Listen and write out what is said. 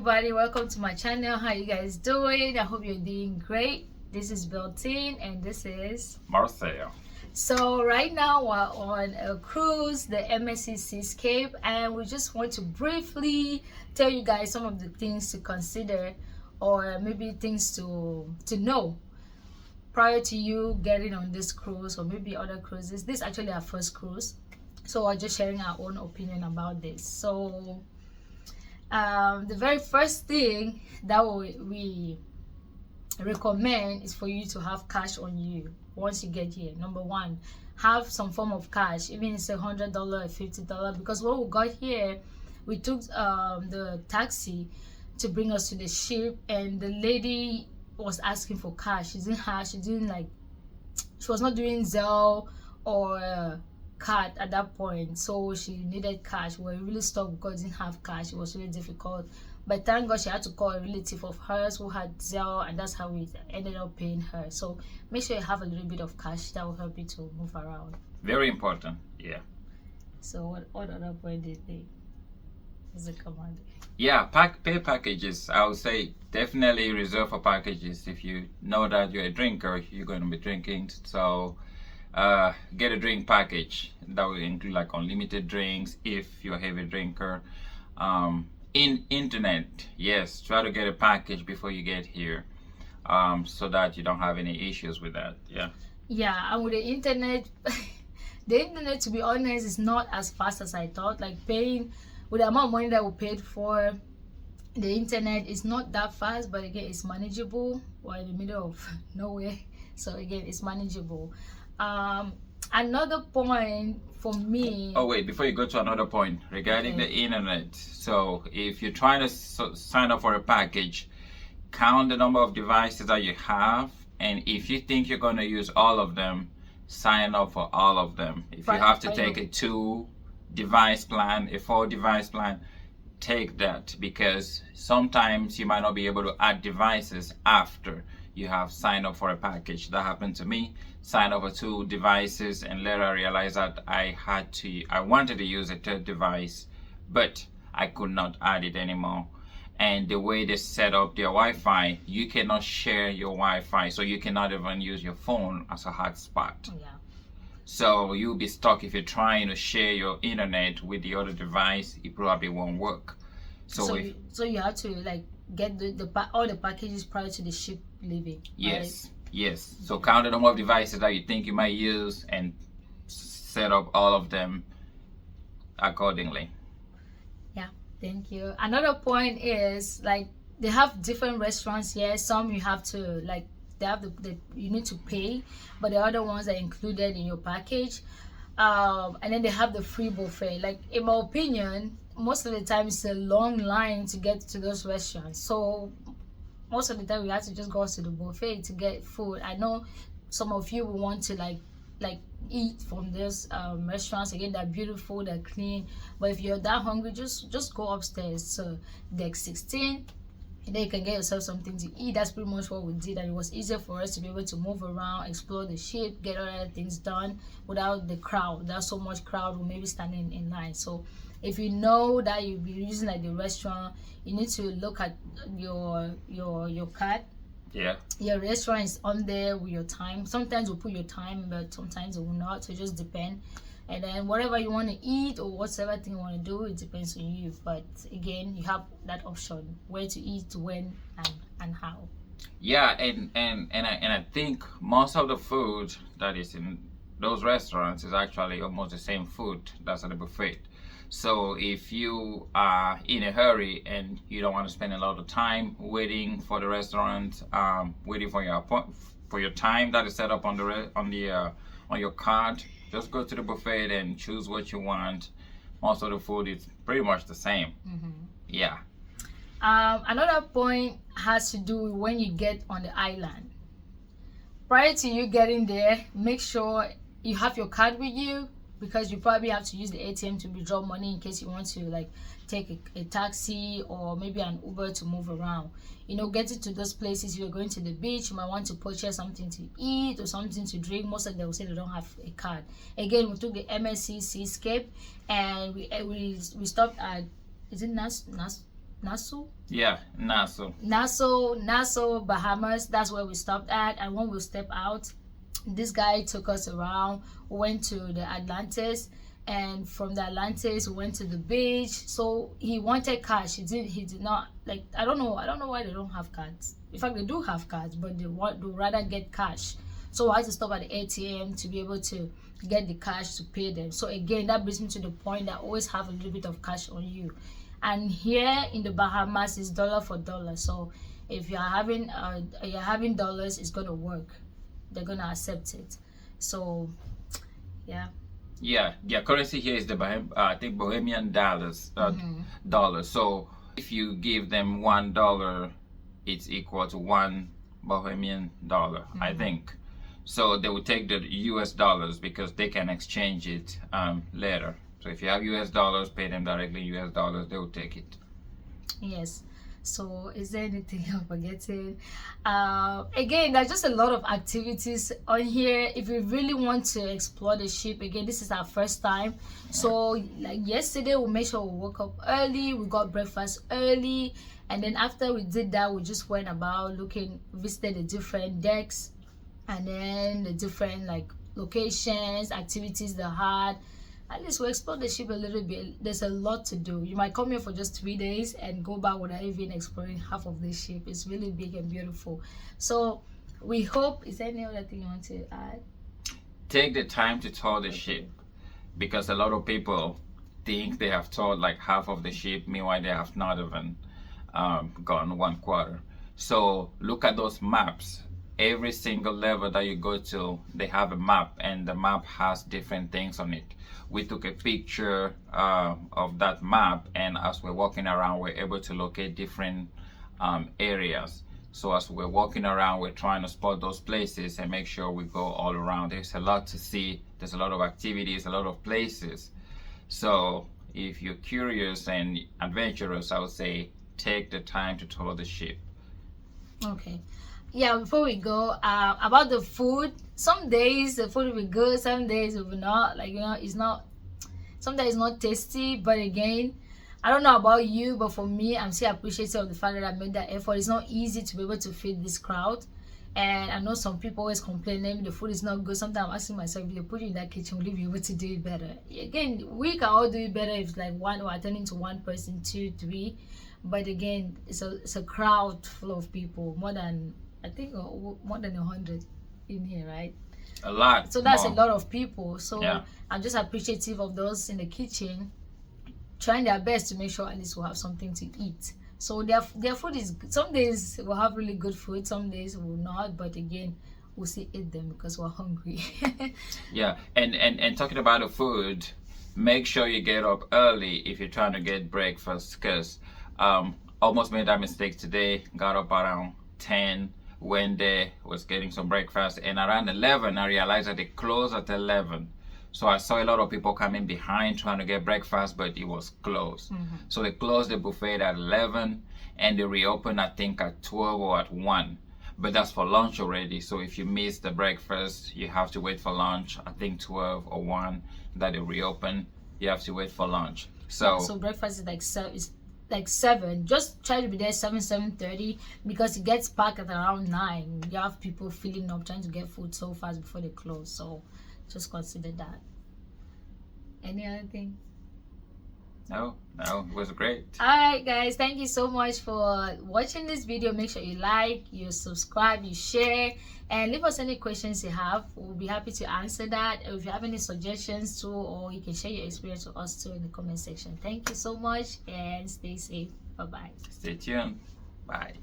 everybody, welcome to my channel. How you guys doing? I hope you're doing great. This is Beltine and this is Marcel. So right now we're on a cruise, the MSC Seascape, and we just want to briefly tell you guys some of the things to consider, or maybe things to know prior to you getting on this cruise, or maybe other cruises. This is actually our first cruise, so we're just sharing our own opinion about this. So the very first thing that we recommend is for you to have cash on you once you get here. Number one, have some form of cash, even if it's $100 or $50, because when we got here, we took the taxi to bring us to the ship, and the lady was asking for cash. She was not doing Zelle or card at that point, so she needed cash. We were really stuck because we didn't have cash. It was really difficult, but thank God she had to call a relative of hers who had Zelle, and that's how we ended up paying her. So make sure you have a little bit of cash. That will help you to move around. Very important. Yeah. So what other point do you think is the command? Yeah, pay packages. I would say definitely reserve for packages. If you know that you're a drinker, you're going to be drinking, so get a drink package that will include like unlimited drinks if you're a heavy drinker. In internet, yes, try to get a package before you get here, so that you don't have any issues with that. Yeah, and with the internet the internet, to be honest, is not as fast as I thought. Like, paying with the amount of money that we paid for the internet is not that fast, but again, it's manageable. We're in the middle of nowhere, so again, it's manageable. Another point for me. Oh wait, before you go to another point regarding the internet. So if you're trying to sign up for a package, count the number of devices that you have, and if you think you're going to use all of them, sign up for all of them. If you have to take a 2-device plan, a 4-device plan, take that, because sometimes you might not be able to add devices after you have signed up for a package. That happened to me. Signed up for 2 devices, and later I realized that I wanted to use a 3rd device, but I could not add it anymore. And the way they set up their Wi-Fi, you cannot share your Wi-Fi, so you cannot even use your phone as a hotspot. Yeah. So you'll be stuck if you're trying to share your internet with the other device. It probably won't work. So you have to like get all the packages prior to the ship leaving. Yes. Right? Yes. So count the number of devices that you think you might use and set up all of them accordingly. Yeah, thank you. Another point is, like, they have different restaurants here. Some you have to, like, they have you need to pay, but the other ones are included in your package. And then they have the free buffet. Like, in my opinion, most of the time it's a long line to get to those restaurants. So most of the time we have to just go to the buffet to get food. I know some of you will want to like eat from those restaurants. Again, they're beautiful, they're clean, but if you're that hungry, just go upstairs to deck 16, and then you can get yourself something to eat. That's pretty much what we did, and it was easier for us to be able to move around, explore the ship, get other things done without the crowd. There's so much crowd who may be standing in line. So if you know that you'll be using like the restaurant, you need to look at your card. Yeah. Your restaurant is on there with your time. Sometimes we'll put your time, but sometimes it will not. So it just depends. And then whatever you want to eat or whatever thing you want to do, it depends on you. But again, you have that option where to eat, when, and how. Yeah, and I think most of the food that is in those restaurants is actually almost the same food that's at the buffet. So if you are in a hurry and you don't want to spend a lot of time waiting for the restaurant, waiting for your time that is set up on your card, just go to the buffet and choose what you want. Most of the food is pretty much the same. Yeah. Another point has to do with when you get on the island. Prior to you getting there, make sure you have your card with you, because you probably have to use the ATM to withdraw money in case you want to like take a taxi or maybe an Uber to move around. You know, getting to those places, you're going to the beach, you might want to purchase something to eat or something to drink. Most of them will say they don't have a card. Again, we took the MSC Seascape, and we stopped at, is it Nassau. Yeah, Nassau. Nassau, Bahamas. That's where we stopped at. And when we stepped out, this guy took us around. We went to the Atlantis, and from the Atlantis we went to the beach. So he wanted cash. He did not, like, I don't know why they don't have cards. In fact, they do have cards, but they rather get cash. So I had to stop at the ATM to be able to get the cash to pay them. So again, that brings me to the point that always have a little bit of cash on you. And here in the Bahamas is dollar for dollar. So if you're having dollars, it's gonna work. They're gonna accept it. So yeah. Currency here is the I think Bohemian dollars. Dollars. So if you give them $1, it's equal to one Bohemian dollar, I think. So they will take the US dollars because they can exchange it later. So if you have US dollars, pay them directly US dollars, they will take it. Yes. So is there anything I'm forgetting? Again, there's just a lot of activities on here. If we really want to explore the ship, again, this is our first time. So like yesterday, we made sure we woke up early, we got breakfast early, and then after we did that, we just went about visited the different decks, and then the different like locations, activities they had. At least we explored the ship a little bit. There's a lot to do. You might come here for just 3 days and go back without even exploring half of the ship. It's really big and beautiful. So we hope, is there any other thing you want to add? Take the time to tour the ship, because a lot of people think they have toured like half of the ship, meanwhile they have not even gone 1/4. So look at those maps. Every single level that you go to, they have a map, and the map has different things on it. We took a picture of that map, and as we're walking around, we're able to locate different areas. So as we're walking around, we're trying to spot those places and make sure we go all around. There's a lot to see. There's a lot of activities, a lot of places. So if you're curious and adventurous, I would say take the time to tour the ship. Okay. Yeah, before we go, about the food, some days the food will be good, some days it will not. Like, it's not, sometimes it's not tasty. But again, I don't know about you, but for me, I'm still appreciative of the fact that I made that effort. It's not easy to be able to feed this crowd, and I know some people always complain maybe the food is not good. Sometimes I'm asking myself, if they put you in that kitchen, will you be able to do it better? Again, we can all do it better if like one or attending to one person, 2, 3. But again, it's a crowd full of people, more than 100 in here, right? A lot. So that's a lot of people. So yeah. I'm just appreciative of those in the kitchen trying their best to make sure at least we'll have something to eat. So their food is, some days we'll have really good food, some days we'll not, but again, we'll still eat them because we're hungry. Yeah, and talking about the food, make sure you get up early if you're trying to get breakfast, because almost made that mistake today. Got up around 10, went there, was getting some breakfast, and around 11 I realized that they closed at 11. So I saw a lot of people coming behind trying to get breakfast, but it was closed. So they closed the buffet at 11, and they reopened I think at 12 or at 1. But that's for lunch already. So if you miss the breakfast, you have to wait for lunch. I think 12 or 1 that they reopen. You have to wait for lunch. So breakfast is like 7. Just try to be there 7:30, because it gets packed at around 9. You have people filling up trying to get food so fast before they close. So just consider that. Any other thing? No, it was great. Alright guys, thank you so much for watching this video. Make sure you like, you subscribe, you share, and leave us any questions you have. We'll be happy to answer that. If you have any suggestions too, or you can share your experience with us too in the comment section. Thank you so much, and stay safe. Bye bye. Stay tuned. Bye.